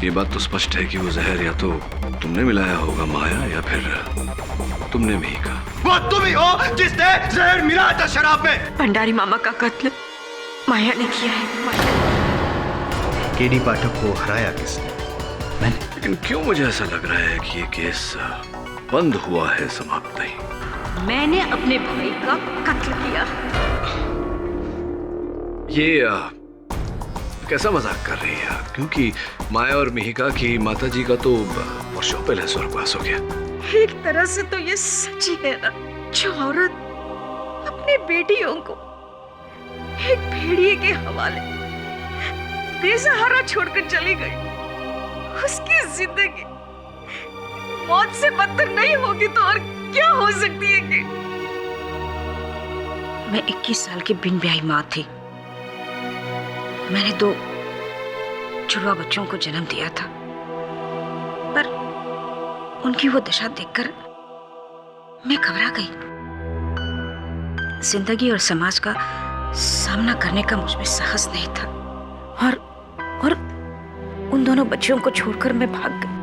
ये बात तो स्पष्ट है कि वो जहर या तो तुमने मिलाया होगा माया, या फिर तुमने मिहिका। वो तुम ही हो जिसने जहर मिलाया था शराब में। भंडारी मामा का कत्ल माया ने किया है। केडी पाठक को हराया किसने? मैंने। लेकिन क्यों मुझे ऐसा लग रहा है कि ये केस बंद हुआ है, समाप्त नहीं। मैंने अपने भाई का कत्ल किया। ये कैसा मजाक कर रही है? क्योंकि माया और मिहिका की माताजी का तो वर्षों पहले स्वर्गवास हो गया। एक तरह से तो ये सच ही है ना, जो औरत अपनी बेटियों को एक भेड़िए के हवाले बेसहारा छोड़कर चली गई, उसकी जिंदगी मौत से बदतर नहीं होगी तो और क्या हो सकती है कि? मैं 21 साल की बिन ब्याही माँ थी। मैंने 2 जुड़वा बच्चों को जन्म दिया था, पर उनकी वो दशा देखकर मैं घबरा गई। जिंदगी और समाज का सामना करने का मुझ में साहस नहीं था, और उन दोनों बच्चियों को छोड़कर मैं भाग गई।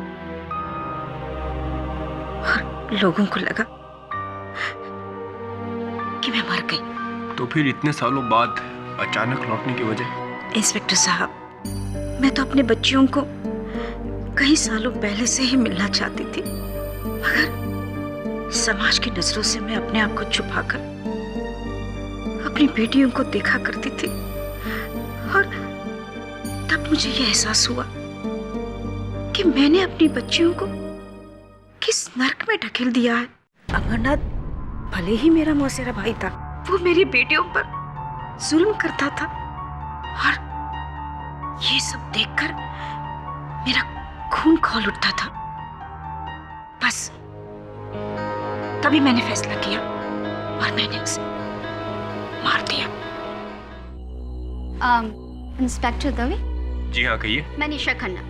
और लोगों को लगा कि मैं मर गई। तो फिर इतने सालों बाद अचानक लौटने की वजह? इंस्पेक्टर साहब, मैं तो अपने बच्चियों को कई सालों पहले से ही मिलना चाहती थी, मगर समाज की नजरों से मैं अपने आप को छुपाकर अपनी बेटियों को देखा करती थी। और तब मुझे यह एहसास हुआ कि मैंने अपनी बच्चियों को किस नर्क में ढकेल दिया है। अमरनाथ भले ही मेरा मौसेरा भाई था, वो मेरी बेटियों पर जुल्म करता था, और ये सब देखकर मेरा खून खौल उठता था। बस तभी मैंने फैसला किया और मैंने उसे मार दिया। इंस्पेक्टर दवे? जी हाँ, कहिए। मैं निशा खन्ना,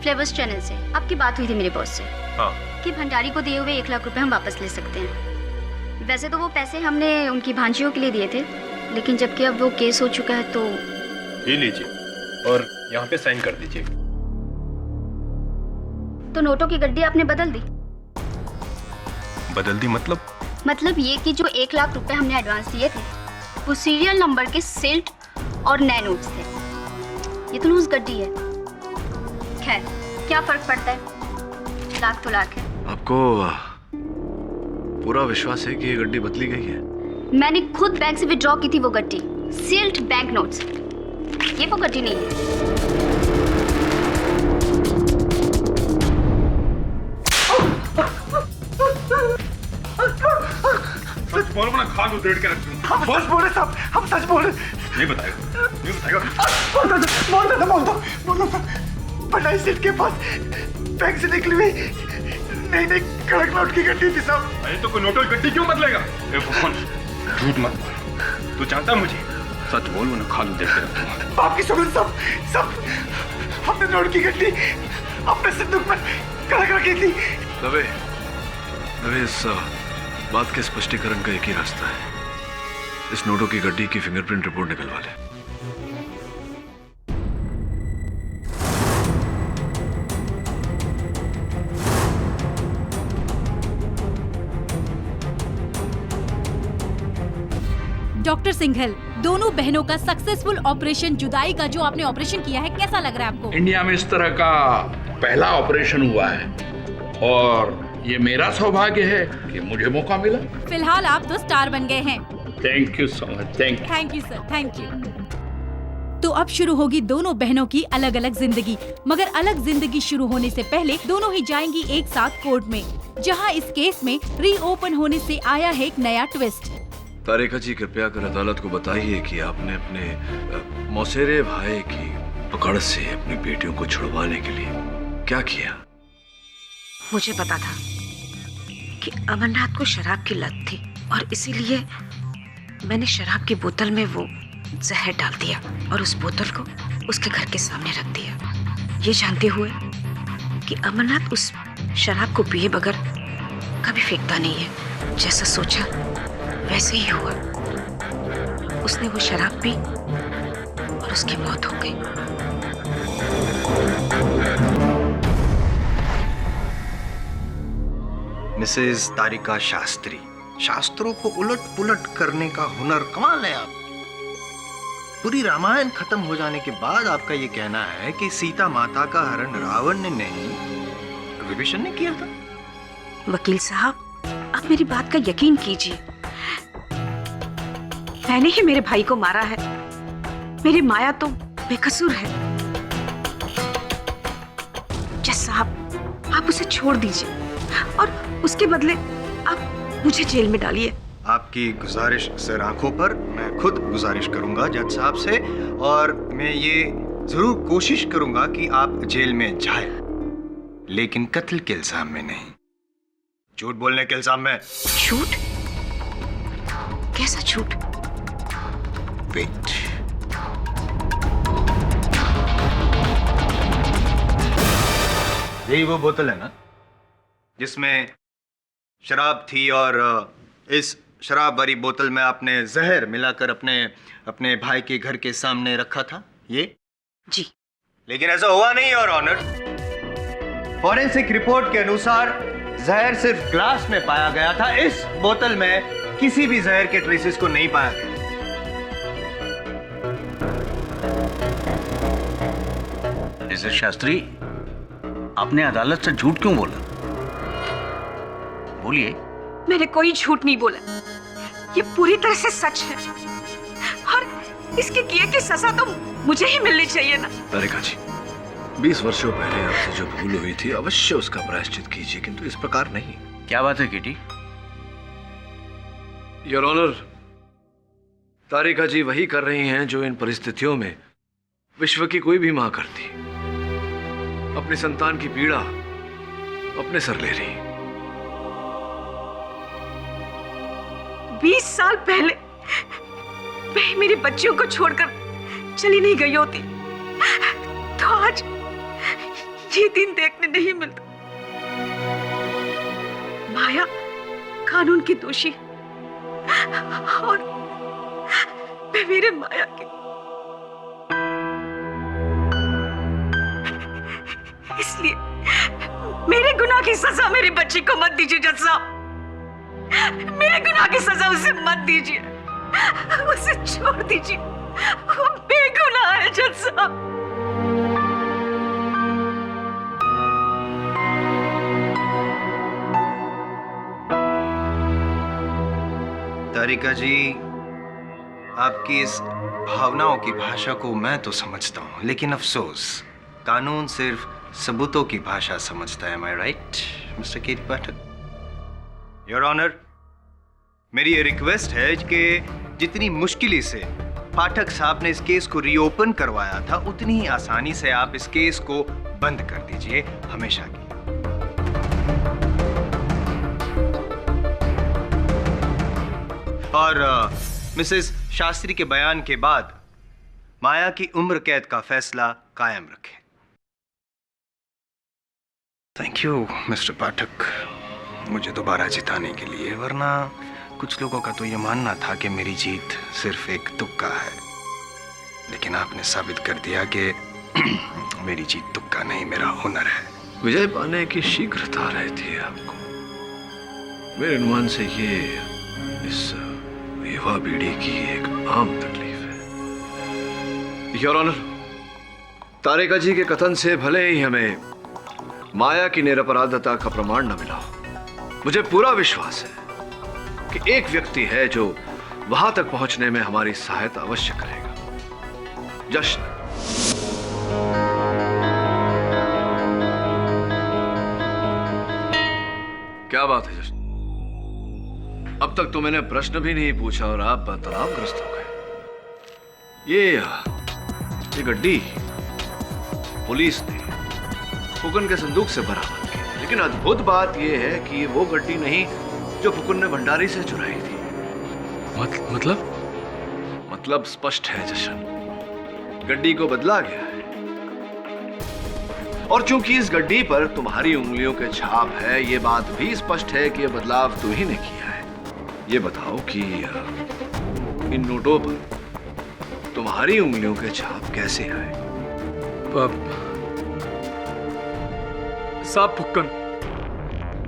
फ्लेवर्स चैनल से। आपकी बात हुई थी मेरे बॉस से। हाँ। कि भंडारी को दिए हुए 1 लाख रुपए हम वापस ले सकते हैं। वैसे तो वो पैसे हमने उनकी भांजियों के लिए दिए थे, लेकिन जबकि अब वो केस हो चुका है तो ये लीजिए और यहाँ पे साइन कर दीजिए। तो नोटों की गड्डी आपने बदल दी? बदल दी मतलब? मतलब ये कि जो 1 लाख रुपए हमने एडवांस दिए थे वो सीरियल नंबर के सिल्ट और नए नोट्स थे। ये तो लूज गड्डी है। खैर, क्या फर्क पड़ता है, लाख तो लाख है। आपको पूरा विश्वास है कि ये गड्डी बदली गई है? मैंने खुद बैंक से विड्रॉ की थी वो गड्डी, सील्ड बैंक नोट्स। ये वो गड्डी नहीं है। सच बोलो ना, खाल उधेड़ के रख दूं। बस बोले साहब, हम सच बोले। नहीं बताएगा, नहीं बताएगा। बोल दो। भंडारी सेठ के पास बैंक से निकली हुई नई कड़क नोट की गड्डी थी साहब। अरे तो कोई नोटों की गड्डी क्यों बदलेगा? झूठ मत बोल, तू जानता मुझे। सच बोल वरना खाल उधेड़ के रख दूंगा। आपकी सुगंध सब हमने नोट की गड्डी अपने सिंदूक में कड़क रखी थी। दवे, इस बात के स्पष्टीकरण का एक ही रास्ता है। इस नोटों की गड्डी की फिंगरप्रिंट रिपोर्ट निकलवा ले। डॉक्टर सिंघल, दोनों बहनों का सक्सेसफुल ऑपरेशन जुदाई का जो आपने ऑपरेशन किया है, कैसा लग रहा है आपको? इंडिया में इस तरह का पहला ऑपरेशन हुआ है और ये मेरा सौभाग्य है कि मुझे मौका मिला। फिलहाल आप तो स्टार बन गए हैं। Thank you so much. Thank you sir, thank you. तो अब शुरू होगी दोनों बहनों की अलग अलग जिंदगी, मगर अलग जिंदगी शुरू होने से पहले दोनों ही जाएंगी एक साथ कोर्ट में, जहां इस केस में रीओपन होने से आया है एक नया ट्विस्ट। तारिका जी, कृपया कर अदालत को बताइए कि आपने अपने मौसेरे भाई की पकड़ से अपनी बेटियों को छुड़वाने के लिए क्या किया? मुझे पता था कि अमरनाथ को शराब की लत थी, और इसीलिए मैंने शराब की बोतल में वो जहर डाल दिया और उस बोतल को उसके घर के सामने रख दिया, ये जानते हुए कि अमरनाथ उस शराब को पिए बगैर कभी फेंकता नहीं है। जैसा सोचा वैसे ही हुआ। उसने वो शराब पी और उसकी मौत हो गई। मिसेस तारिका शास्त्री, शास्त्रों को उलट पुलट करने का हुनर कमाल है आप। पूरी रामायण खत्म हो जाने के बाद आपका ये कहना है कि सीता माता का हरण रावण ने नहीं, विभीषण ने किया था। वकील साहब, आप मेरी बात का यकीन कीजिए। मैंने ही मेरे भाई को मारा है। मेरी माया तो बेकसूर है। जज साहब, आप उसे छोड़ दीजिए और उसके बदले आप मुझे जेल में डालिए। आपकी गुजारिश सर आंखों पर, मैं खुद गुजारिश करूंगा जज साहब से, और मैं ये जरूर कोशिश करूंगा कि आप जेल में जाए, लेकिन कत्ल के इल्जाम में नहीं, झूठ बोलने के इल्जाम में। झूठ? कैसा झूठ? वेट, यही वो बोतल है ना जिसमें शराब थी, और इस शराब भरी बोतल में आपने जहर मिलाकर अपने भाई के घर के सामने रखा था? ये जी। लेकिन ऐसा हुआ नहीं योर ऑनर। फॉरेंसिक रिपोर्ट के अनुसार जहर सिर्फ ग्लास में पाया गया था, इस बोतल में किसी भी जहर के ट्रेसेस को नहीं पाया गया। मिस्टर शास्त्री, आपने अदालत से झूठ क्यों बोला? बोलिए। मैंने कोई झूठ नहीं बोला। ये पूरी तरह से सच है और इसके किए की सजा तो मुझे ही मिलनी चाहिए ना। तारिका जी, 20 वर्षों पहले आपसे जो भूल हुई थी अवश्य उसका प्रायश्चित कीजिए, किंतु इस प्रकार नहीं। क्या बात है किटी? योर ऑनर, तारिका जी वही कर रही हैं जो इन परिस्थितियों में विश्व की कोई भी मां करती। अपनी संतान की पीड़ा अपने सर ले रही। 20 साल पहले मैं मेरी बच्चियों को छोड़कर चली नहीं गई होती तो आज ये दिन देखने नहीं मिलता। माया कानून की दोषी और मैं मेरे माया की। इसलिए मेरे गुनाह की सजा मेरी बच्ची को मत दीजिए जज साहब। मेरे गुनाह की सजा उसे मत दीजिए, उसे छोड़ दीजिए। वो बेगुनाह है जज साहब। तारिका जी, आपकी इस भावनाओं की भाषा को मैं तो समझता हूं, लेकिन अफसोस कानून सिर्फ सबूतों की भाषा समझता है। Am I right, mister KT Pathak? Your honour, मेरी ये रिक्वेस्ट है कि जितनी मुश्किल से पाठक साहब ने इस केस को रीओपन करवाया था, उतनी ही आसानी से आप इस केस को बंद कर दीजिए हमेशा की। और मिसेस शास्त्री के बयान के बाद माया की उम्र कैद का फैसला कायम रखें। थैंक यू मिस्टर पाठक, मुझे दोबारा जिताने के लिए, वरना कुछ लोगों का तो ये मानना था कि मेरी जीत सिर्फ एक तुक्का है, लेकिन आपने साबित कर दिया कि मेरी जीत तुक्का नहीं, मेरा हुनर है। विजय पाने की शीघ्रता रहती है आपको। मेरे अनुमान से ये इस युवा पीढ़ी की एक आम तकलीफ है। योर ऑनर, तारिका जी के कथन से भले ही हमें माया की निरपराधता का प्रमाण न मिला, मुझे पूरा विश्वास है कि एक व्यक्ति है जो वहां तक पहुंचने में हमारी सहायता अवश्य करेगा। जश्न। क्या बात है जश्न? अब तक तो मैंने प्रश्न भी नहीं पूछा और आप तनावग्रस्त हो गए। ये गड्डी पुलिस ने फुकन के संदूक से बरामद की, लेकिन अद्भुत बात यह है कि ये वो गड्डी नहीं जो फुकन ने भंडारी से चुराई थी। मतलब स्पष्ट है जशन, गड्डी को बदला गया है, और चूंकि इस गड्डी पर तुम्हारी उंगलियों के छाप है, ये बात भी स्पष्ट है कि यह बदलाव तू ही ने किया है। ये बताओ कि इन नोटों पर तुम्हारी उंगलियों के छाप कैसे आए? साहब फुक्कन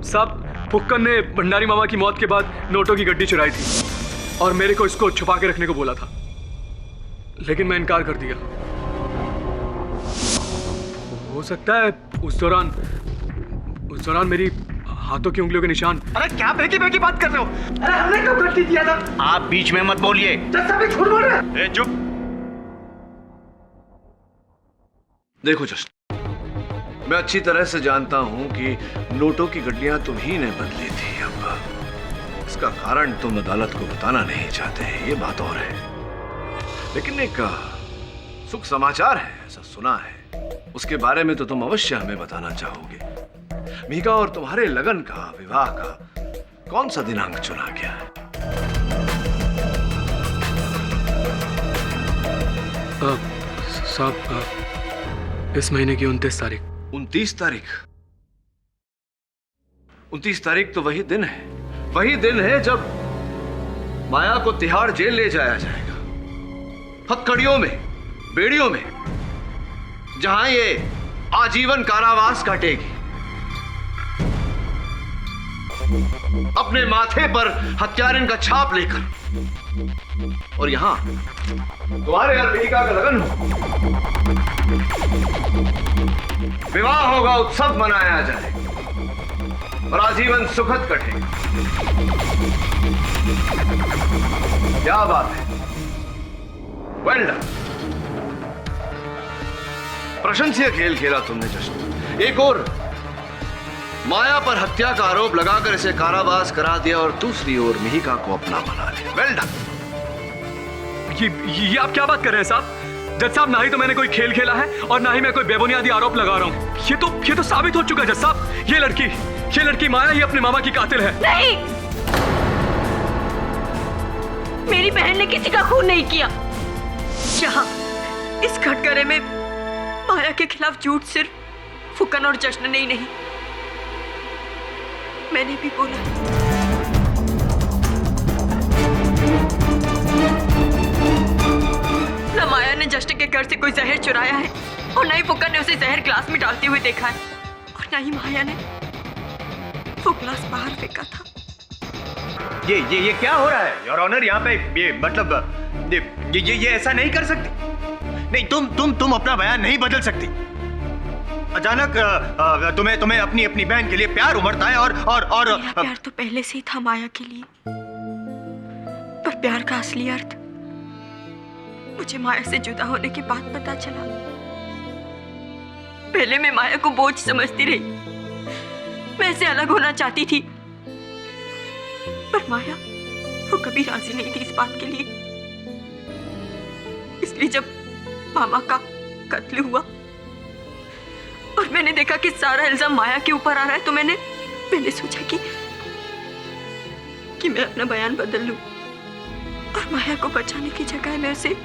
साहब, फुक्कन ने भंडारी मामा की मौत के बाद नोटों की गड्डी चुराई थी और मेरे को इसको छुपा के रखने को बोला था, लेकिन मैं इनकार कर दिया। हो सकता है उस दौरान मेरी हाथों की उंगलियों के निशान। अरे क्या बेकी बेकी बात कर रहे हो? अरे हमने कब गलती किया था? आप बीच में मत बोलिए। जज साहब झूठ बोल रहे हैं। चुप। देखो जस्ट, मैं अच्छी तरह से जानता हूं कि नोटों की गड्डियां तुम्ही ने बदली थी। अब इसका कारण तुम अदालत को बताना नहीं चाहते, ये बात और है। लेकिन एक सुख समाचार है, ऐसा सुना है, उसके बारे में तो तुम अवश्य हमें बताना चाहोगे। मीका और तुम्हारे लगन का, विवाह का कौन सा दिनांक चुना गया है? साहब, इस महीने की 29 तारीख। 29 तारीख? 29 तारीख तो वही दिन है जब माया को तिहाड़ जेल ले जाया जाएगा, हथकड़ियों में, बेड़ियों में, जहां ये आजीवन कारावास काटेगी। अपने माथे पर हत्यारिन का छाप लेकर। और यहां तुम्हारे और मीका का लगन हो, विवाह होगा, उत्सव मनाया जाए और आजीवन सुखद कटेगा। क्या बात है, वेल डन। प्रशंसनीय खेल खेला तुमने जश्न। एक और माया पर हत्या का आरोप लगाकर इसे कारावास करा दिया और दूसरी ओर मिहिका को अपना बना लिया। Well done. ये आप क्या बात कर रहे हैं साहब? जज साहब, ना ही तो मैंने कोई खेल खेला है और ना ही मैं कोई बेबुनियादी आरोप लगा रहा हूँ। ये तो साबित हो चुका है जज साहब। ये लड़की माया ही अपने मामा की कातिल है। नहीं, मेरी बहन ने किसी का खून नहीं किया। यहाँ इस कटघरे में माया के खिलाफ झूठ सिर्फ फुकन और जश्न ने ही नहीं, मैंने भी बोला। न माया ने जश्न के घर से कोई जहर चुराया है और न ही फुकन ने उसे जहर ग्लास में डालते हुए देखा है, और न ही माया ने वो ग्लास बाहर फेंका था। ये क्या हो रहा है योर ऑनर? यहाँ पे ये मतलब ये ऐसा नहीं कर सकती। नहीं, तुम अपना बयान नहीं बदल सकती। अचानक तुम्हें अपनी बहन के लिए प्यार उमड़ता है और मेरा प्यार तो पहले से ही था माया के लिए, पर प्यार का असली अर्थ मुझे माया से जुदा होने के बाद पता चला। पहले मैं माया को बोझ समझती रही, मैं इससे अलग होना चाहती थी, पर माया वो कभी राजी नहीं थी इस बात के लिए। इसलिए जब मामा का कत्ल हुआ और मैंने देखा कि सारा इल्जाम माया के ऊपर आ रहा है, तो मैंने सोचा कि मैं अपना बयान बदल लूं और माया को बचाने की जगह मैं उसे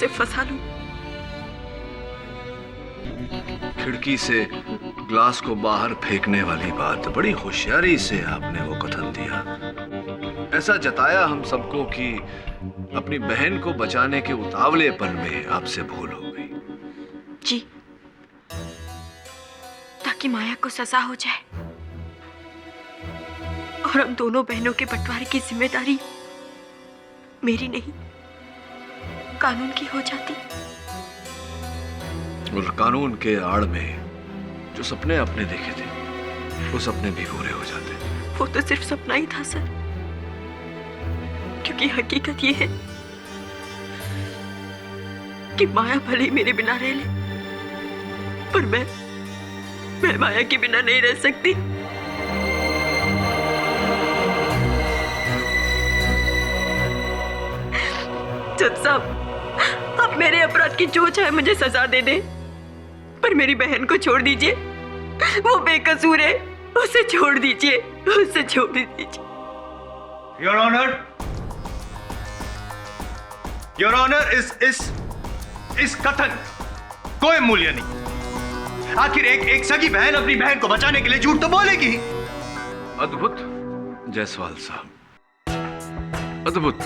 फंसा लूं। खिड़की से ग्लास को बाहर फेंकने वाली बात बड़ी होशियारी से आपने वो कथन दिया। ऐसा जताया हम सबको कि अपनी बहन को बचाने के उतावलेपन में आपसे भूल हो गई। जी, ताकि माया को सजा हो जाए और हम दोनों बहनों के बंटवारे की जिम्मेदारी मेरी नहीं, कानून की हो जाती। और कानून के आड़ में जो सपने आपने देखे थे, वो सपने भी पूरे हो जाते। वो तो सिर्फ सपना ही था सर, क्योंकि हकीकत ये है कि माया भले ही मेरे बिना रह ले, पर मैं माया के बिना नहीं रह सकती। जज साहब, आप मेरे अपराध की जो चाहे मुझे सजा दे दे, पर मेरी बहन को छोड़ दीजिए। वो बेकसूर है, उसे छोड़ दीजिए, उसे छोड़ दीजिए। योर ऑनर, इस कथन कोई मूल्य नहीं। आखिर एक सगी बहन अपनी बहन को बचाने के लिए झूठ तो बोलेगी। अद्भुत जायसवाल साहब, अद्भुत।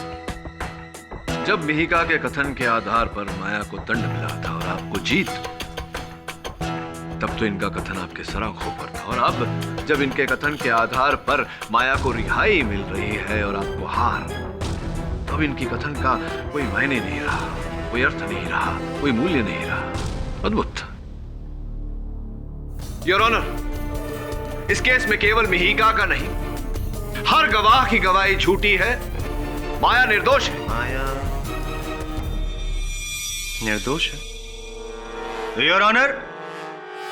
जब मिहिका के कथन के आधार पर माया को दंड मिला था और आपको जीत, तब तो इनका कथन आपके सराखों पर था, और अब जब इनके कथन के आधार पर माया को रिहाई मिल रही है और आपको हार, तब इनकी कथन का कोई मायने नहीं रहा, कोई अर्थ नहीं रहा, कोई मूल्य नहीं रहा। अद्भुत। योर ऑनर, इस केस में केवल मिहिका का नहीं, हर गवाह की गवाही झूठी है। माया निर्दोष है। माया निर्दोष है? योर ऑनर,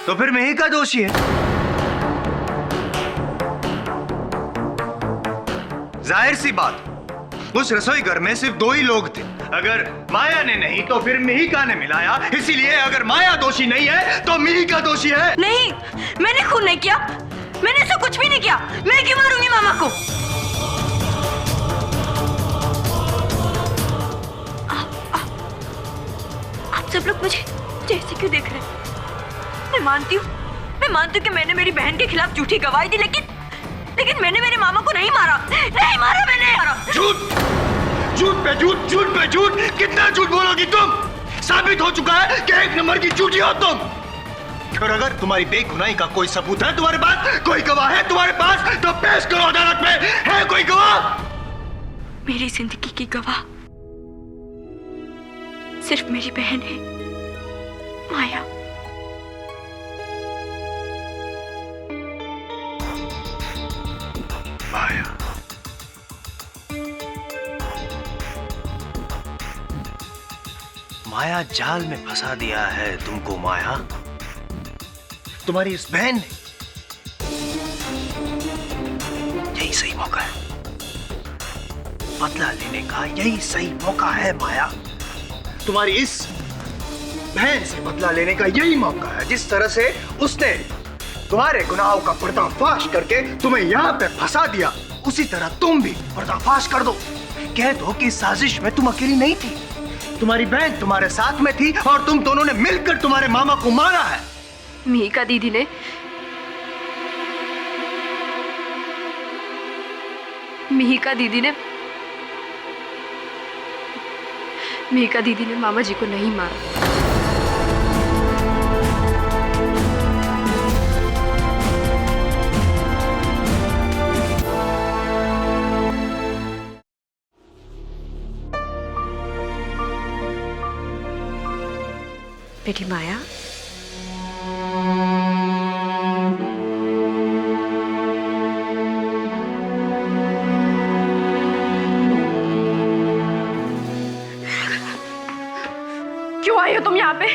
तो फिर मिहिका दोषी है। जाहिर सी बात, उस रसोई घर में सिर्फ 2 ही लोग थे। अगर माया ने नहीं तो फिर मिहिका ने मिलाया, इसीलिए अगर माया दोषी नहीं है तो मिहिका दोषी है। नहीं, मैंने खून नहीं किया, मैंने ऐसा कुछ भी नहीं किया। मैं क्यों मारूंगी मामा को? आप सब लोग मुझे जैसे क्यों देख रहे हैं? मैं मानती हूँ कि मैंने मेरी बहन के खिलाफ झूठी गवाही दी, लेकिन मैंने मेरे मामा को नहीं मारा मैंने। झूठ पे झूठ, कितना झूठ बोलोगी तुम? साबित हो चुका है कि 1 नंबर की झूठी हो तुम। और अगर तुम्हारी बेगुनाही का कोई सबूत है तुम्हारे पास, कोई गवाह है तुम्हारे पास, तो पेश करो अदालत में। है कोई गवाह? मेरी जिंदगी की गवाह सिर्फ मेरी बहन है, माया। माया, माया जाल में फंसा दिया है तुमको माया, तुम्हारी इस बहन ने। यही सही मौका है, बदला लेने का यही सही मौका है माया। तुम्हारी इस बहन से बदला लेने का यही मौका है। जिस तरह से उसने तुम्हारे गुनाहों का पर्दाफाश करके तुम्हें यहाँ पे फंसा दिया, उसी तरह तुम भी पर्दाफाश कर दो। कह दो कि इस साजिश में तुम अकेली नहीं थी, तुम्हारी बहन तुम्हारे साथ में थी और तुम दोनों ने मिलकर तुम्हारे मामा को मारा है। मिहिका दीदी ने मामा जी को नहीं मारा। बेटी माया, क्यों आई हो तुम यहाँ पे?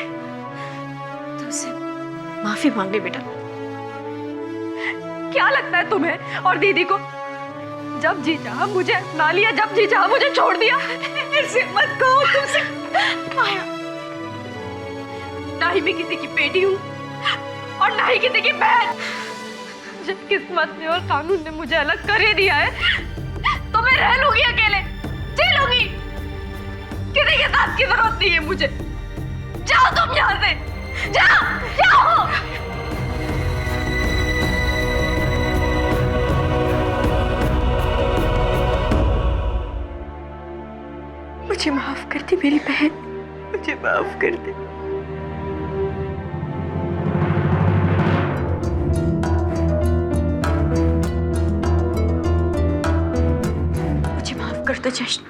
तुमसे माफी मांगने बेटा। क्या लगता है तुम्हें और दीदी को? जब जी चाहा मुझे अपना लिया, जब जी चाहा मुझे छोड़ दिया। ऐसे मत कहो तुमसे। माया, ना ही मैं किसी की बेटी हूँ और ना ही किसी की बहन। जब किस्मत ने और कानून ने मुझे अलग कर ही दिया है तो मैं रह लूंगी अकेले, जी लूंगी। किसी के साथ की जरूरत नहीं है मुझे। जाओ तुम यहाँ से, जाओ। मुझे माफ कर दे मेरी बहन, मुझे माफ कर दे। मुझे माफ कर दो जश्न।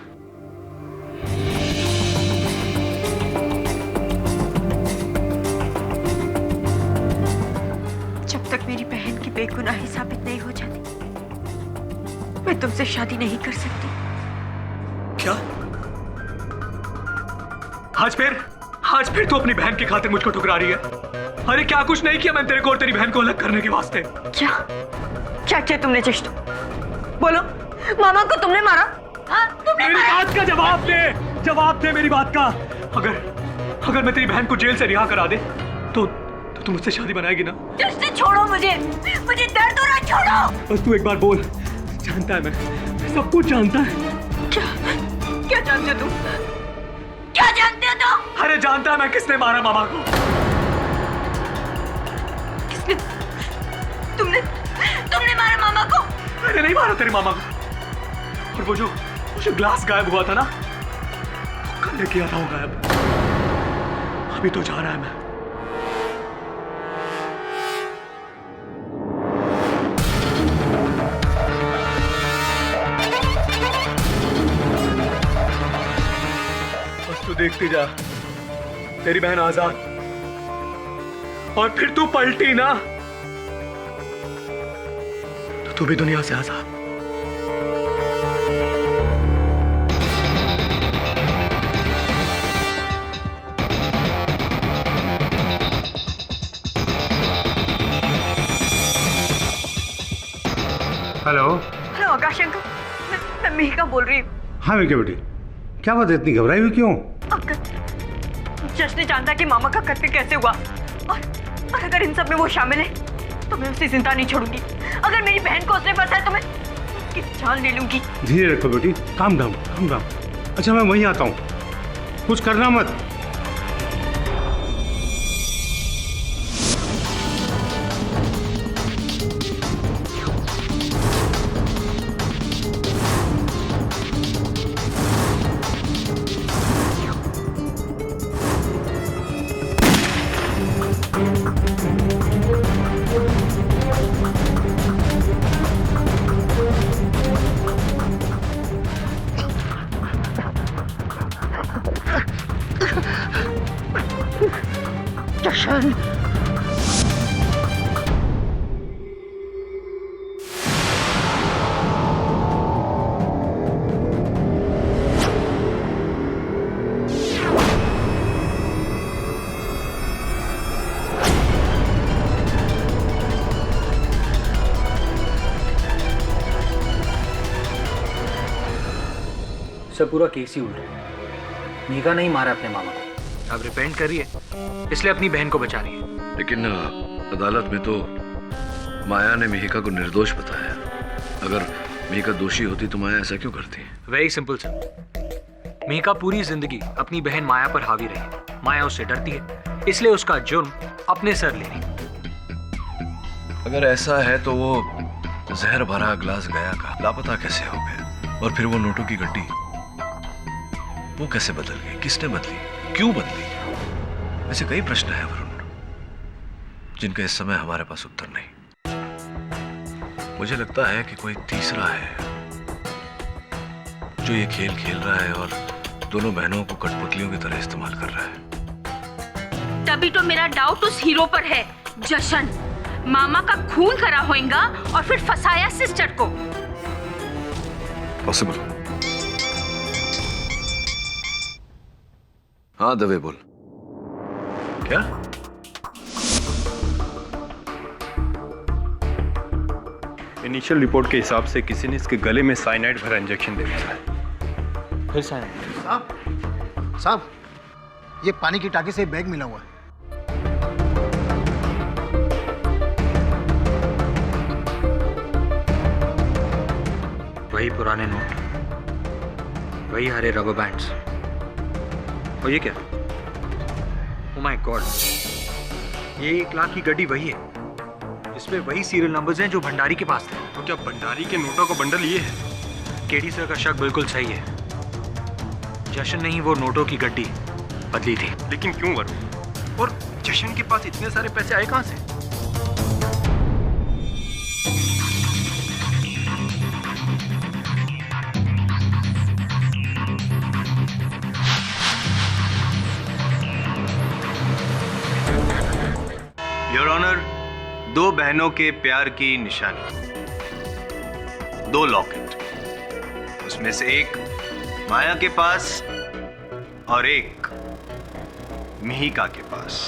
जब तक मेरी बहन की बेगुनाही साबित नहीं हो जाती, मैं तुमसे शादी नहीं कर सकती। क्या? आज फिर तू अपनी बहन की खातिर मुझको ठुकरा रही है? अरे क्या कुछ नहीं किया मैंने तेरे को और तेरी बहन को अलग करने के वास्ते। क्या किया तुमने जश्न? बोलो, मामा को तुमने मारा? तुमने मेरी बात का जवाब दे मेरी बात का। अगर मैं तेरी बहन को जेल से रिहा करा दे तो तू मुझसे शादी बनाएगी ना? जश्न छोड़ो मुझे दर्द हो रहा है, छोड़ो। बस तू एक बार बोल। जानता है मैं सब कुछ जानता है। क्या जानते हो तुम? क्या जानते हो तुम? अरे जानता है मैं किसने मारा मामा को। किसने? तुमने मारा मामा को? मैंने नहीं मारा तेरे मामा को। और वो जो ग्लास गायब हुआ था ना, वो कल ने किया था वो गायब। अभी तो जा रहा है मैं। देखती जा, तेरी बहन आजाद, और फिर तू पलटी ना तो तू भी दुनिया से आजाद। हेलो हेलो आकाश अंकल, मैं मिहिका बोल रही हूँ। हाँ मिहिका बेटी, क्या बात है, इतनी घबराई हुई क्यों? अंकल, जश्न जानता कि मामा का कत्ल कैसे हुआ, और अगर इन सब में वो शामिल है तो मैं उसे जिंदा नहीं छोड़ूंगी। अगर मेरी बहन को उसने फंसाया तो मैं उसकी जान ले लूंगी। धीरे रखो बेटी, काम डाउन काम डाउन। अच्छा मैं वहीं आता हूँ, कुछ करना मत। सब पूरा केस ही उल्टा है। मिहिका नहीं मारा अपने मामा को, अब रिपेंट कर रही है, इसलिए अपनी बहन को बचा रही है। लेकिन अदालत में तो माया ने मिहिका को निर्दोष बताया। अगर मिहिका दोषी होती तो माया ऐसा क्यों करती? वेरी सिंपल सर, मिहिका पूरी जिंदगी अपनी बहन माया पर हावी रही। माया उससे डरती है, इसलिए उसका जुर्म अपने सर ले रही। अगर ऐसा है तो वो जहर भरा ग्लास गया का लापता कैसे हो गया? और फिर वो नोटों की गड्डी वो कैसे बदल गई? किसने बदली? क्यों बदली? ऐसे कई प्रश्न हैं वरुण, जिनका इस समय हमारे पास उत्तर नहीं। मुझे लगता है कि कोई तीसरा है जो ये खेल खेल रहा है और दोनों बहनों को कठपुतलियों की तरह इस्तेमाल कर रहा है। तभी तो मेरा डाउट उस हीरो पर है। जशन मामा का खून करा होएगा और फिर फंसाया सिस्टर को। पॉसिबल। हाँ दवे बोल। क्या? इनिशियल रिपोर्ट के हिसाब से किसी ने इसके गले में साइनाइड भरा इंजेक्शन दे दिया है। फिर साइनाइड? साहब, ये पानी की टाकी से बैग मिला हुआ है। वही पुराने नोट, वही हरे रबर बैंड्स। और ये क्या? ओह माय गॉड, ये 1 लाख की गड्डी वही है जिसमें वही सीरियल नंबर्स हैं जो भंडारी के पास थे। तो क्या भंडारी के नोटों का बंडल ये है? केडी सर का शक बिल्कुल सही है। जशन ने ही वो नोटों की गड्डी बदली थी। लेकिन क्यों वरुण? और जशन के पास इतने सारे पैसे आए कहां से? योर ऑनर, 2 बहनों के प्यार की निशानी, 2 लॉकेट, उसमें से एक माया के पास और एक मिहिका के पास।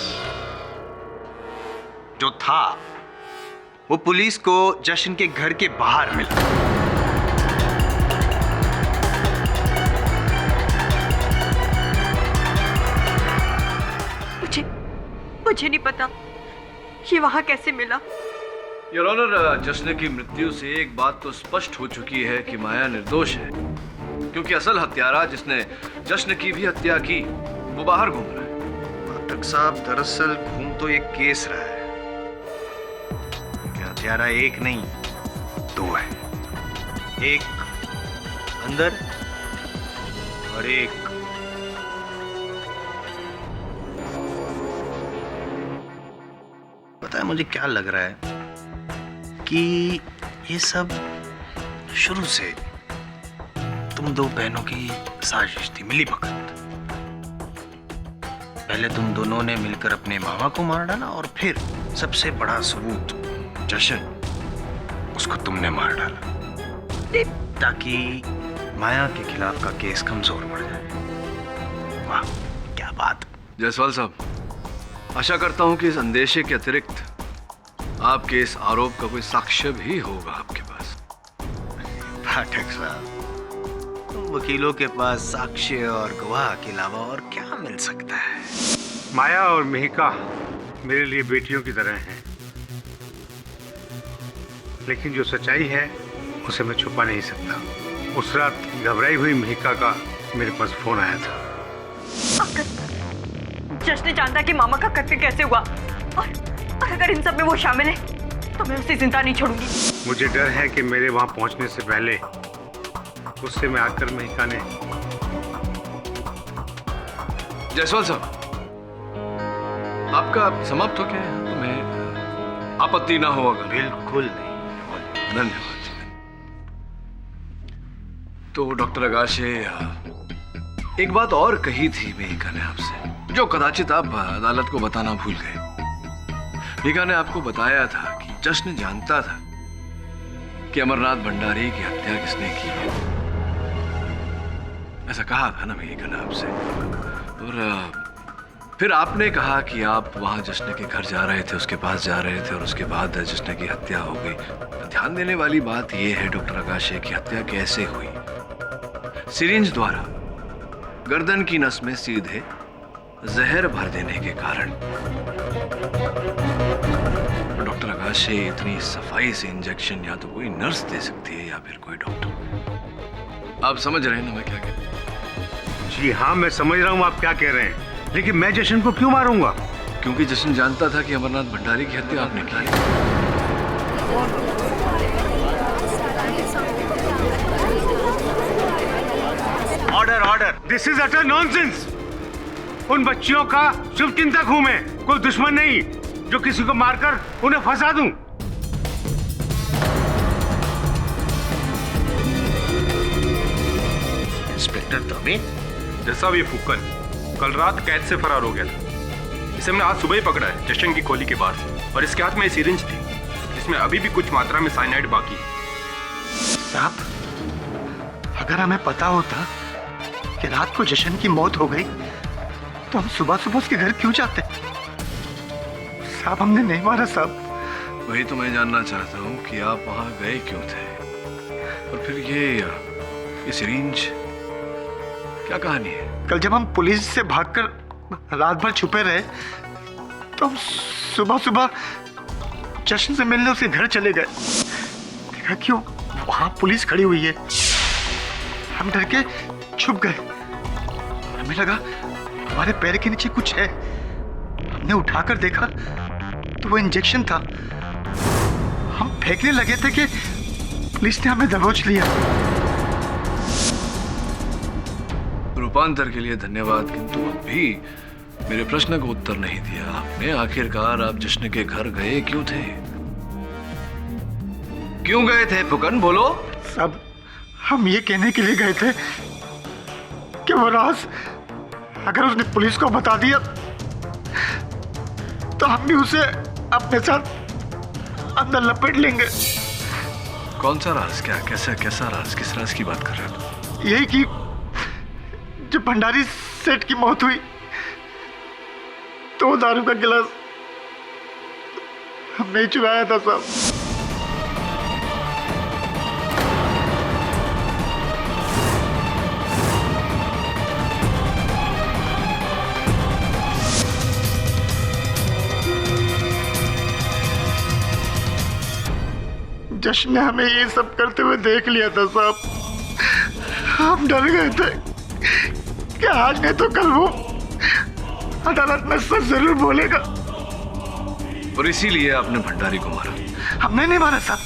जो था वो पुलिस को जशन के घर के बाहर मिला। मुझे नहीं पता ये वहां कैसे मिला। योर ऑनर, जश्न की मृत्यु से एक बात तो स्पष्ट हो चुकी है कि माया निर्दोष है, क्योंकि असल हत्यारा जिसने जश्न की भी हत्या की वो बाहर घूम रहा है। पाठक साहब, दरअसल घूम तो एक केस रहा है कि हत्यारा एक नहीं 2 है। एक अंदर और एक पता है मुझे क्या लग रहा है कि ये सब शुरू से तुम 2 बहनों की साजिश थी, मिली भगत। पहले तुम दोनों ने मिलकर अपने मामा को मार डाला और फिर सबसे बड़ा सबूत जशन, उसको तुमने मार डाला ताकि माया के खिलाफ का केस कमजोर पड़ जाए। वाह क्या बात। जायसवाल साहब, आशा करता हूं कि इस अंदेशे के अतिरिक्त आपके इस आरोप का कोई साक्ष्य भी होगा आपके पास। पाठक साहब, वकीलों के पास साक्ष्य और गवाह के अलावा और क्या मिल सकता है? माया और मिहिका मेरे लिए बेटियों की तरह हैं, लेकिन जो सच्चाई है उसे मैं छुपा नहीं सकता। उस रात घबराई हुई मिहिका का मेरे पास फोन आया था। जश्न जानता कि मामा का कत्ल कैसे हुआ, और अगर इन सब में वो शामिल है तो मैं उसे जिंदा नहीं छोड़ूंगी। मुझे डर है कि मेरे वहां पहुंचने से पहले गुस्से में आकर मिहिका ने। जायसवाल साहब, आपका समाप्त हो गया है? तुम्हें आपत्ति ना हो अगर? बिल्कुल नहीं। धन्यवाद। तो डॉक्टर अगाशे, एक बात और कही थी मिहिका ने आपसे, जो कदाचित आप अदालत को बताना भूल गए। मिहिका ने आपको बताया था कि जश्न जानता था कि अमरनाथ भंडारी की हत्या किसने की है। ऐसा कहा था ना मिहिका ने आपसे। और फिर आपने कहा कि आप वहां जश्न के घर जा रहे थे, उसके पास जा रहे थे, और उसके बाद जश्न की हत्या हो गई। ध्यान देने वाली बात यह है डॉक्टर अगाशे की हत्या कैसे हुई। सिरिंज द्वारा गर्दन की नस में सीधे जहर भर देने के कारण। डॉक्टर अगाशे, इतनी सफाई से इंजेक्शन या तो कोई नर्स दे सकती है या फिर कोई डॉक्टर। आप समझ रहे हैं ना मैं क्या कह रहा हूं? जी हाँ, मैं समझ रहा हूँ आप क्या कह रहे हैं, लेकिन मैं जशन को क्यों मारूंगा? क्योंकि जशन जानता था कि अमरनाथ भंडारी की हत्या आपने की है। Order order. This is utter nonsense. उन बच्चियों का शुभचिंतक हूं मैं, कोई दुश्मन नहीं जो किसी को मारकर उन्हें फंसा दूं। इंस्पेक्टर दवे? जैसा ये फुकन कल रात कैद से फरार हो गया था। इसे हमने आज सुबह ही पकड़ा है जशन की खोली के बाहर से, और इसके हाथ में सिरिंज थी जिसमें अभी भी कुछ मात्रा में साइनाइड बाकी है। साहब, अगर हमें पता होता कि रात को जशन की मौत हो गई तो हम सुबह सुबह उसके घर क्यों जाते? साहब, हमने नहीं मारा साहब। वही तो मैं जानना चाहता हूँ कि आप वहां गए क्यों थे, और फिर ये सिरिंज क्या कहानी है? कल जब हम पुलिस से भागकर रात भर छुपे रहे तो हम सुबह सुबह जशन से मिलने उसके घर चले गए। देखा क्यों वहां पुलिस खड़ी हुई है। हम डर के छुप गए। हमें लगा हमारे पैर के नीचे कुछ है। हमने उठाकर देखा तो वो इंजेक्शन था। हम फेंकने लगे थे कि पुलिस ने हमें दबोच लिया। रूपांतर के लिए धन्यवाद, किंतु अब भी मेरे प्रश्न को उत्तर नहीं दिया आपने। आखिरकार आप जश्न के घर गए क्यों थे? क्यों गए थे फुकन, बोलो। सब हम ये कहने के लिए गए थे कि वो राज अगर उसने पुलिस को बता दिया तो हम भी उसे अपने साथ अंदर लपेट लेंगे। कौन सा राज? क्या कैसा राज? किस राज की बात कर रहे हो? यही कि जब भंडारी सेठ की मौत हुई तो दारू का गिलास हमने ही चुराया था साहब। जश्न ने हमें ये सब करते हुए देख लिया था साहब। हम डर गए थे कि आज नहीं तो कल वो अदालत में सच जरूर बोलेगा, और इसीलिए आपने भंडारी को मारा? हमने नहीं मारा साहब।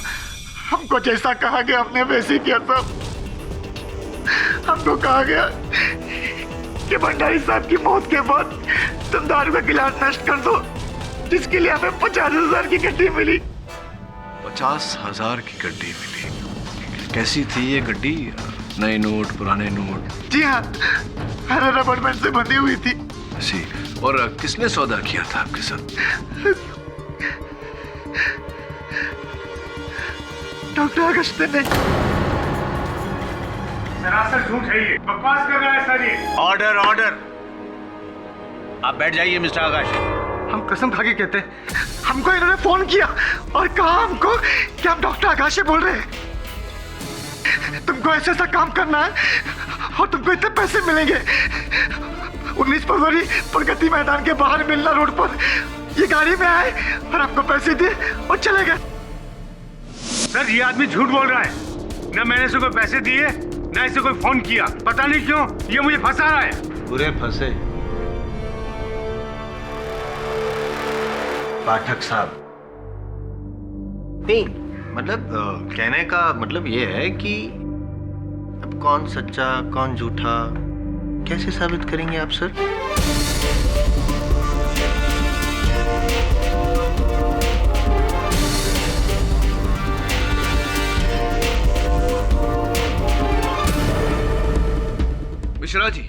हमको जैसा कहा गया हमने वैसे ही किया साहब। हमको कहा गया कि भंडारी साहब की मौत के बाद तुम दारू का गिलास नष्ट कर दो, जिसके लिए हमें 50,000 की गड्डी मिली। 50,000 की गड्डी मिली? कैसी थी ये गड्डी? नए नोट, पुराने नोट? जी हाँ, हरे रबड़ बैंड से बंधी हुई थी। ऐसी और किसने सौदा किया था आपके साथ? डॉक्टर अगस्त्य ने। सरासर झूठ है ये, बकवास कर रहा है सर ये। Order order. आप बैठ जाइए मिस्टर आकाश। हम कसम खा के कहते हैं, हमको इन्होंने फोन किया और कहा हमको कि हम डॉक्टर आकाश से बोल रहे हैं, तुमको ऐसा ऐसा काम करना है और तुमको इतने पैसे मिलेंगे। 19 फरवरी प्रगति मैदान के बाहर मिलना रोड पर ये गाड़ी में आए और हमको पैसे दिए और चले गए। सर ये आदमी झूठ बोल रहा है। न मैंने इसे कोई पैसे दिए, न इसे कोई फोन किया। पता नहीं क्यों ये मुझे फंसा रहा है। पूरे फंसे। पाठक साहब, नहीं मतलब कहने का मतलब ये है कि अब कौन सच्चा कौन झूठा कैसे साबित करेंगे आप सर? मिश्रा जी,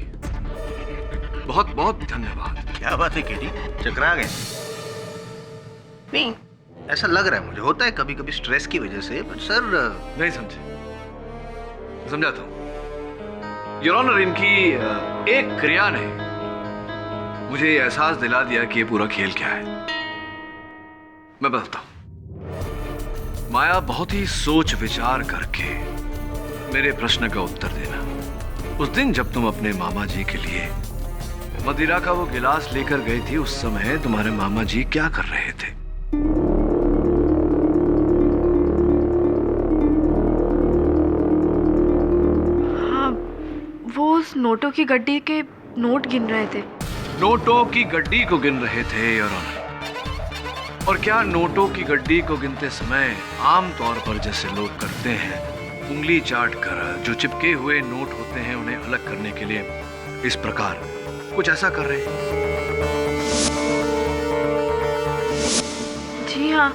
बहुत बहुत धन्यवाद। क्या बात है केटी, चकरा गए? नहीं, ऐसा लग रहा है मुझे, होता है कभी कभी स्ट्रेस की वजह से, बट सर नहीं समझे। समझाता हूं योर ऑनर, इनकी एक क्रिया ने मुझे ये एहसास दिला दिया कि ये पूरा खेल क्या है। मैं बताता हूं। माया, बहुत ही सोच विचार करके मेरे प्रश्न का उत्तर देना। उस दिन जब तुम अपने मामा जी के लिए मदिरा का वो गिलास लेकर गई थी, उस समय तुम्हारे मामा जी क्या कर रहे थे? हाँ, वो उस नोटों की गड्डी के नोट गिन रहे थे। नोटों की गड्डी को गिन रहे थे योर ऑनर। और क्या नोटों की गड्डी को गिनते समय आमतौर पर जैसे लोग करते हैं, उंगली चाट कर जो चिपके हुए नोट होते हैं उन्हें अलग करने के लिए इस प्रकार कुछ ऐसा कर रहे हैं? जी हाँ।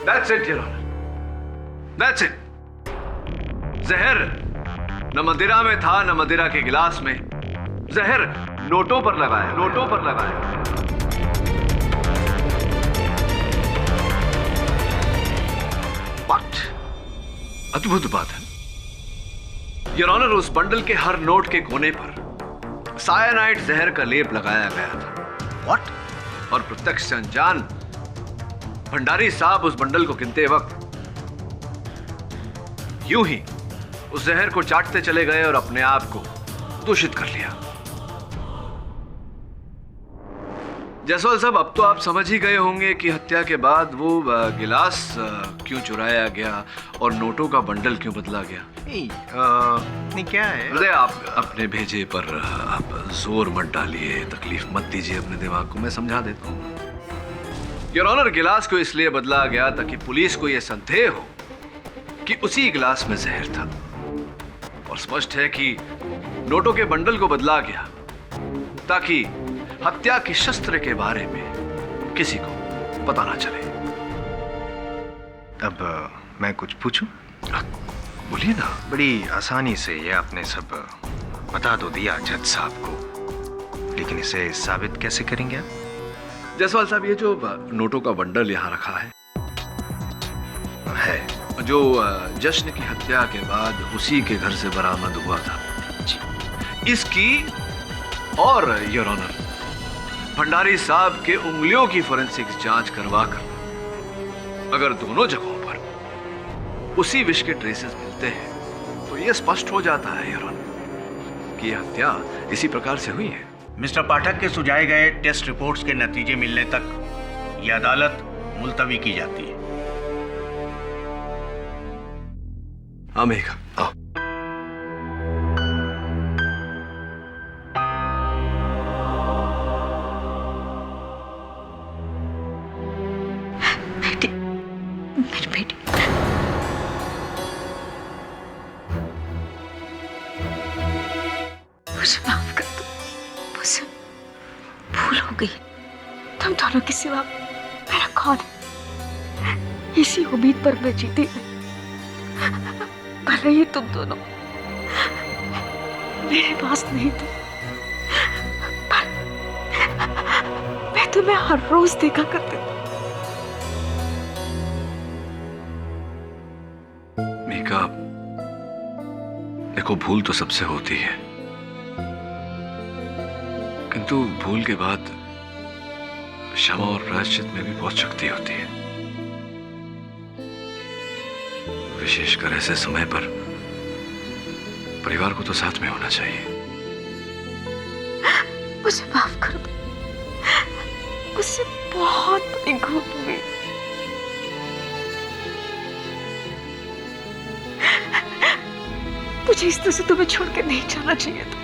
That's it, Your Honor. That's it. जहर न मदिरा में था न मदिरा के गिलास में। जहर नोटों पर लगाया, नोटों पर लगाया। What? अद्भुत बात है योर ऑनर, उस बंडल के हर नोट के कोने पर सायानाइड जहर का लेप लगाया गया था। What? और प्रत्यक्ष से अनजान भंडारी साहब उस बंडल को गिनते वक्त यूं ही उस जहर को चाटते चले गए और अपने आप को दूषित कर लिया। जसवाल साहब, अब तो आप समझ ही गए होंगे कि हत्या के बाद वो गिलास क्यों चुराया गया और नोटों का बंडल क्यों बदला गया। नहीं क्या है, अरे आप अपने भेजे पर आप जोर मत डालिए, तकलीफ मत दीजिए अपने दिमाग को, मैं समझा देता हूँ। योर ऑनर, गिलास को इसलिए बदला गया ताकि पुलिस को यह संदेह हो कि उसी गिलास में जहर था। और स्पष्ट है कि नोटों के बंडल को बदला गया ताकि हत्या के शस्त्र के बारे में किसी को पता ना चले। अब मैं कुछ पूछूं? बोलिए ना। बड़ी आसानी से ये आपने सब बता तो दिया जज साहब को, लेकिन इसे साबित कैसे करेंगे आप? जसवाल साहब, ये जो नोटों का बंडल यहाँ रखा है जो जश्न की हत्या के बाद उसी के घर से बरामद हुआ था जी, इसकी और योर ऑनर भंडारी साहब के उंगलियों की फोरेंसिक जांच करवाकर अगर दोनों जगहों पर उसी विष के ट्रेसेस मिलते हैं तो यह स्पष्ट हो जाता है योर ऑनर कि यह हत्या इसी प्रकार से हुई है। मिस्टर पाठक के सुझाए गए टेस्ट रिपोर्ट्स के नतीजे मिलने तक यह अदालत मुलतवी की जाती है। हाँ मेघा, आओ। बेटी, मेरी बेटी, मुझे माफ कर दो, मुझसे भूल हो गई। तुम दोनों के सिवा मेरा कौन है? इसी उम्मीद पर मैं जीती भले ही तुम दोनों मेरे पास नहीं थे, पर तुम्हें हर रोज देखा करते थे। मीका, देखो भूल तो सबसे होती है, किंतु भूल के बाद क्षमा और प्रायश्चित में भी बहुत शक्ति होती है। विशेषकर ऐसे समय पर परिवार को तो साथ में होना चाहिए। मुझे माफ कर दो, मुझसे बहुत बड़ी भूल हुई। मुझे इस तरह से तुम्हें छोड़ के नहीं जाना चाहिए था।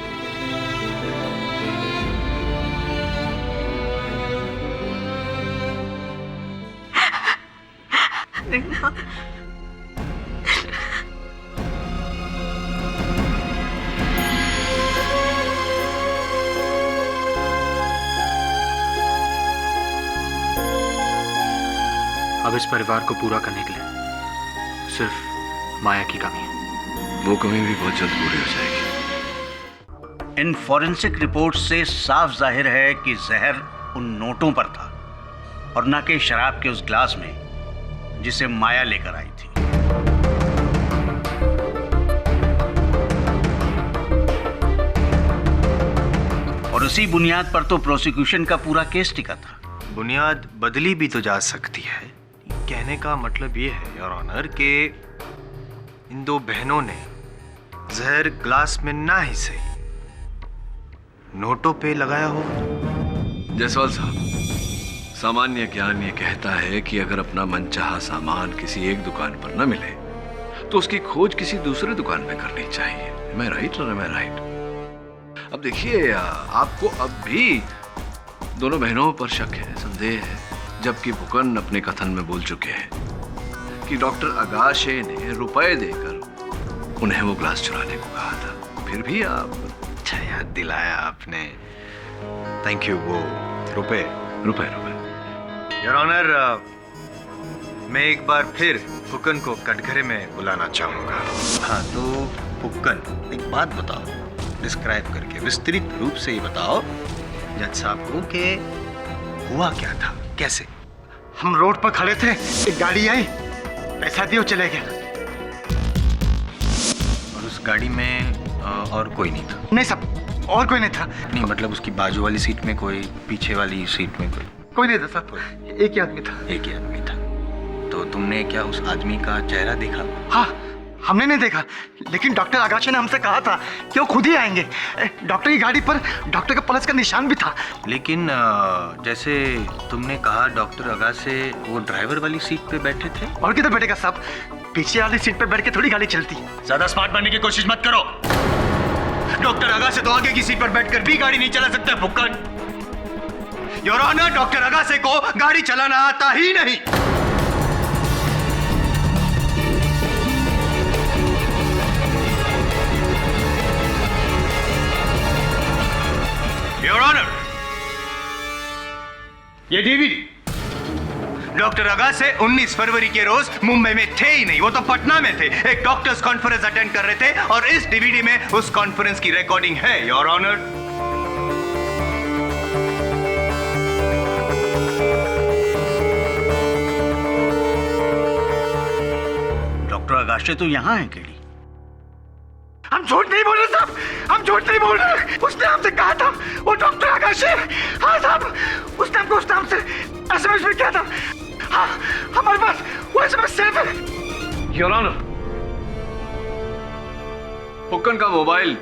अब इस परिवार को पूरा करने के लिए सिर्फ माया की कमी है। वो कमी भी बहुत जल्द पूरी हो जाएगी। इन फॉरेंसिक रिपोर्ट से साफ जाहिर है कि जहर उन नोटों पर था और न कि शराब के उस ग्लास में जिसे माया लेकर आई थी। और उसी बुनियाद पर तो प्रोसिक्यूशन का पूरा केस टिका था। बुनियाद बदली भी तो जा सकती है। कहने का मतलब ये है योर ऑनर के इन दो बहनों ने जहर ग्लास में ना ही सही नोटों पे लगाया हो। जायसवाल साहब, सामान्य ज्ञान ये कहता है कि अगर अपना मनचाहा सामान किसी एक दुकान पर न मिले तो उसकी खोज किसी दूसरे दुकान पे करनी चाहिए। मैं राइट और मैं राइट? अब देखिए, आपको अब भी दोनों बहनों पर शक है, संदेह है, जबकि फुकन अपने कथन में बोल चुके हैं कि डॉक्टर अगाशे ने रुपए देकर उन्हें वो ग्लास चुराने को कहा था। फिर भी आप अच्छा याद दिलाया आपने, थैंक यू। वो रुपए रुपए योर ऑनर, मैं एक बार फिर फुकन को कटघरे में बुलाना चाहूंगा। हाँ तो फुकन, एक बात बताओ, डिस्क्राइब करके विस्तृत रूप से ही बताओ जज साहब को कि हुआ क्या था, कैसे? हम रोड पर खड़े थे, एक गाड़ी आई, पैसा दियो, चले गए। और उस गाड़ी में और कोई नहीं था? नहीं साहब, और कोई नहीं था। नहीं मतलब उसकी बाजू वाली सीट में कोई, पीछे वाली सीट में कोई नहीं था साहब, एक ही आदमी था। एक ही आदमी था। तो तुमने क्या उस आदमी का चेहरा देखा? हाँ, हमने नहीं देखा, लेकिन डॉक्टर आगाशे ने हमसे कहा था कि वो खुद ही आएंगे। डॉक्टर की गाड़ी पर डॉक्टर का पल्स का निशान भी था। लेकिन जैसे तुमने कहा डॉक्टर अगाशे वो ड्राइवर वाली सीट पे बैठे थे। और किधर बैठेगा साहब, पीछे वाली सीट पे बैठ के थोड़ी गाड़ी चलती। ज्यादा स्मार्ट बनने की कोशिश मत करो। डॉक्टर अगाशे तो आगे की सीट पर बैठकर भी गाड़ी नहीं चला सकता फुक्कन। योर ऑनर, डॉक्टर अगाशे को गाड़ी चलाना आता ही नहीं। योर ऑनर, ये डीवीडी डॉक्टर अगाशे 19 फरवरी के रोज मुंबई में थे ही नहीं, वो तो पटना में थे, एक डॉक्टर्स कॉन्फ्रेंस अटेंड कर रहे थे और इस डीवीडी में उस कॉन्फ्रेंस की रिकॉर्डिंग है योर ऑनर। डॉक्टर अगाशे तो यहाँ है केडी। हम झूठ नहीं बोल रहे साहब, हम झूठ नहीं बोल रहे। उसने हमसे कहा था वो डॉक्टर आगाशे। हाँ साहब, उसने हमको उस नाम से एसएमएस भी किया था। हाँ, हमारे पास वो एसएमएस सेव है। योर ऑनर, फुक्कन का मोबाइल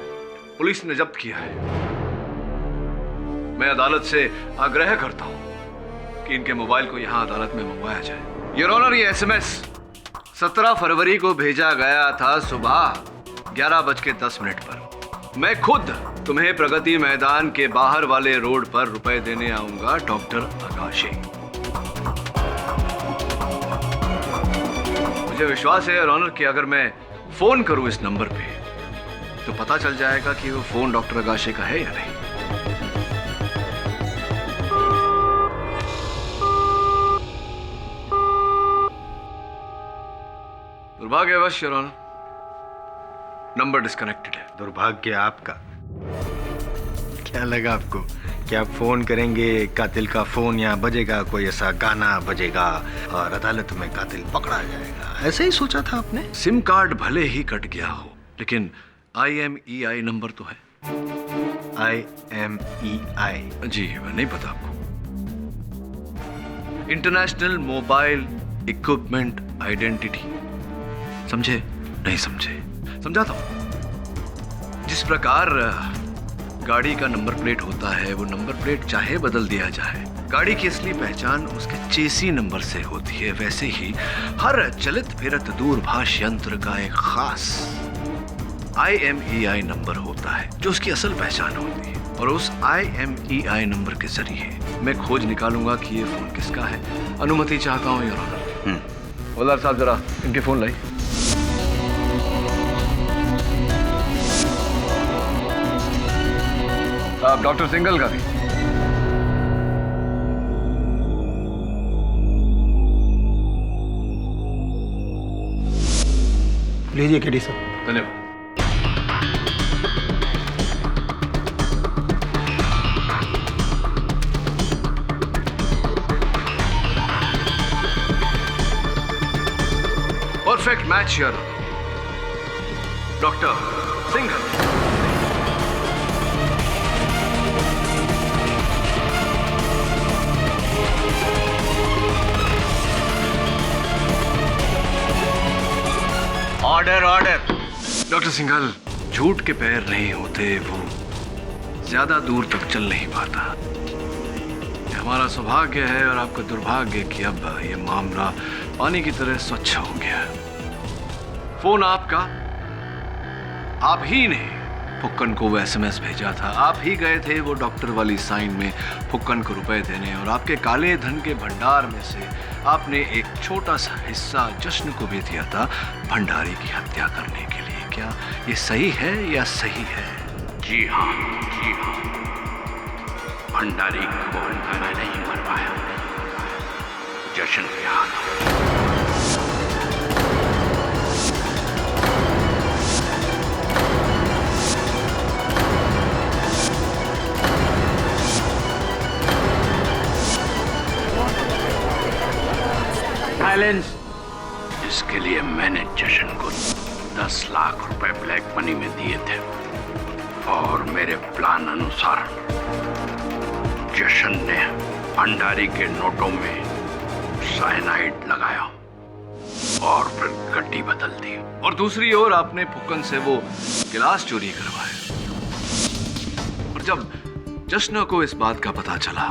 पुलिस ने जब्त किया है। मैं अदालत से आग्रह करता हूं कि इनके मोबाइल को यहां अदालत में मंगवाया जाए। योर ऑनर, ये एसएमएस 17 फरवरी को भेजा गया था सुबह 11:10 पर। मैं खुद तुम्हें प्रगति मैदान के बाहर वाले रोड पर रुपए देने आऊंगा डॉक्टर अगाशे। मुझे विश्वास है योर ऑनर कि अगर मैं फोन करूं इस नंबर पे तो पता चल जाएगा कि वो फोन डॉक्टर अगाशे का है या नहीं। दुर्भाग्यवश योर ऑनर, नंबर डिस्कनेक्टेड है। दुर्भाग्य आपका? क्या लगा आपको कि आप फोन करेंगे, कातिल का फोन यहाँ बजेगा, कोई ऐसा गाना बजेगा और अदालत में कातिल पकड़ा जाएगा, ऐसे ही सोचा था आपने? सिम कार्ड भले ही कट गया हो, लेकिन IMEI नंबर तो है। IMEI? जी नहीं पता आपको? International mobile equipment identity. समझे? नहीं समझे? समझाता हूं। जिस प्रकार गाड़ी का नंबर प्लेट होता है, वो नंबर प्लेट चाहे बदल दिया जाए, गाड़ी की असली पहचान उसके चेसी नंबर से होती है, वैसे ही हर चलित फिरत दूरभाष यंत्र का एक खास IMEI नंबर होता है जो उसकी असल पहचान होती है। और उस IMEI नंबर के जरिए मैं खोज निकालूंगा कि ये फोन किसका है। अनुमति चाहता हूँ योर ऑनर। हवलदार साहब जरा इनके फोन लाई। साहब डॉक्टर सिंघल का भी। लीजिए केडी साहब। धन्यवाद। Perfect match your doctor Singhal. Order order. Doctor Singhal, झूठ के पैर नहीं होते, वो ज्यादा दूर तक चल नहीं पाता। हमारा सौभाग्य है और आपका दुर्भाग्य कि अब ये मामला पानी की तरह स्वच्छ हो गया। फोन आपका, आप ही ने फुक्कन को वो SMS भेजा था, आप ही गए थे वो डॉक्टर वाली साइन में फुक्कन को रुपए देने, और आपके काले धन के भंडार में से आपने एक छोटा सा हिस्सा जश्न को भी दिया था भंडारी की हत्या करने के लिए। क्या ये सही है या सही है? जी हाँ, जी हाँ। भंडारी को मैंने ही मरवाया, जश्न के हाथ। इसके लिए मैंने जशन को 10 लाख रुपए ब्लैक मनी में दिए थे और मेरे प्लान अनुसार जशन ने भंडारी के नोटों में साइनाइड लगाया और फिर गड्डी बदल दी। और दूसरी ओर आपने फुक्कन से वो गिलास चोरी करवाया, और जब जश्न को इस बात का पता चला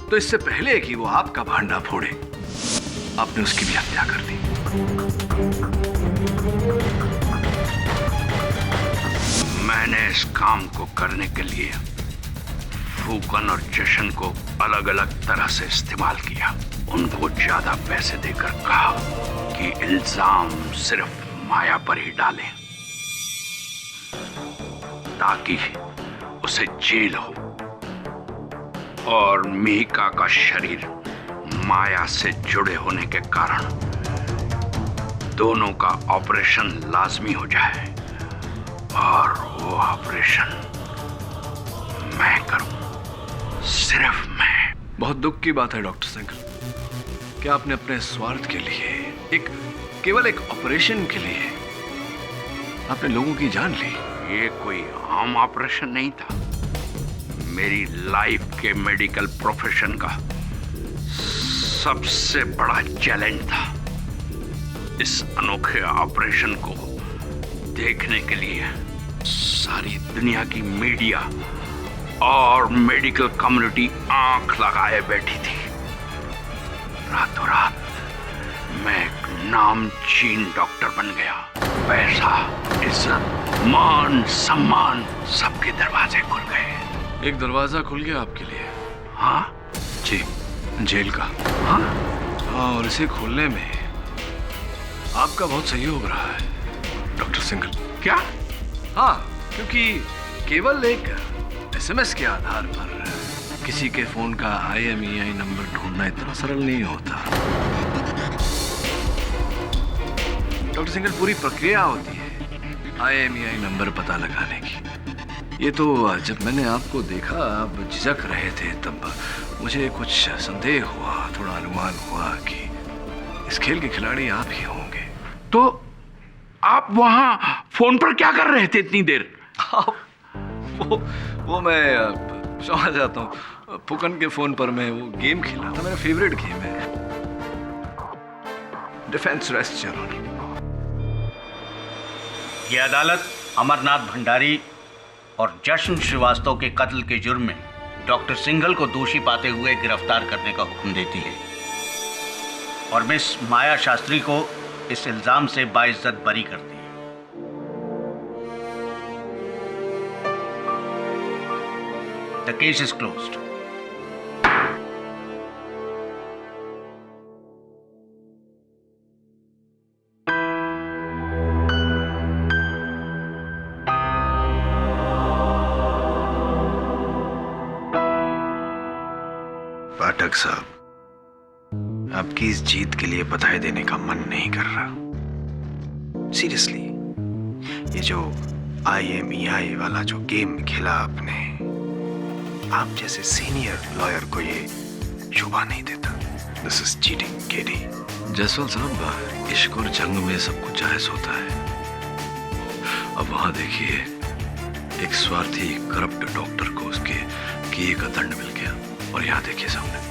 तो इससे पहले कि वो आपका भांडा फोड़े आपने उसकी भी हत्या कर दी। मैंने इस काम को करने के लिए फुक्कन और जशन को अलग अलग तरह से इस्तेमाल किया। उनको ज्यादा पैसे देकर कहा कि इल्जाम सिर्फ माया पर ही डालें ताकि उसे जेल हो, और मिहिका का शरीर माया से जुड़े होने के कारण दोनों का ऑपरेशन लाजमी हो जाए, और वो ऑपरेशन मैं करूं, सिर्फ मैं। बहुत दुख की बात है डॉक्टर सिंघल, क्या आपने अपने स्वार्थ के लिए, केवल एक ऑपरेशन के लिए आपने लोगों की जान ली। ये कोई आम ऑपरेशन नहीं था, मेरी लाइफ के मेडिकल प्रोफेशन का सबसे बड़ा चैलेंज था। इस अनोखे ऑपरेशन को देखने के लिए सारी दुनिया की मीडिया और मेडिकल कम्युनिटी आंख लगाए बैठी थी। रातों रात मैं एक नामचीन डॉक्टर बन गया। पैसा, इज्जत, मान, सम्मान, सबके दरवाजे खुल गए। एक दरवाजा खुल गया आपके लिए? हाँ जी, जेल का। हाँ, और इसे खोलने में आपका बहुत सहयोग रहा है डॉक्टर सिंघल। क्या? हाँ, क्योंकि केवल एक SMS के आधार पर किसी के फोन का IMEI नंबर ढूंढना इतना सरल नहीं होता। डॉक्टर सिंघल, पूरी प्रक्रिया होती है IMEI नंबर पता लगाने की। ये तो जब मैंने आपको देखा आप झिझक रहे थे तब मुझे कुछ संदेह हुआ, थोड़ा अनुमान हुआ कि इस खेल के खिलाड़ी आप ही होंगे। तो आप वहां फोन पर क्या कर रहे थे इतनी देर? वो मैं समझ जाता हूँ, फुकन के फोन पर मैं वो गेम खेला था, मेरा फेवरेट गेम है, डिफेंस रेस्ट चैरोनी। ये अदालत अमरनाथ भंडारी और जश्न श्रीवास्तव के कत्ल के जुर्म में डॉक्टर सिंघल को दोषी पाते हुए गिरफ्तार करने का हुक्म देती है और मिस माया शास्त्री को इस इल्जाम से बाइज्जत बरी करती है। The case is closed. Pathak साहब, आपकी इस जीत के लिए बधाई देने का मन नहीं कर रहा। सीरियसली, ये जो IMEI वाला जो गेम खेला आपने, आप जैसे सीनियर लॉयर को ये शोभा नहीं देता। This is cheating KD. Jaswal साहब, इश्क और जंग में सब कुछ जायज होता है। अब वहां देखिए, एक स्वार्थी करप्ट डॉक्टर को उसके किए का दंड मिल गया, और यहाँ देखिए सामने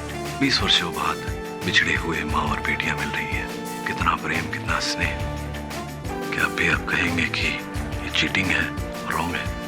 20 वर्षों बाद बिछड़े हुए माँ और बेटियां मिल रही है। कितना प्रेम, कितना स्नेह। क्या आप भी आप कहेंगे कि ये चीटिंग है, रॉन्ग है?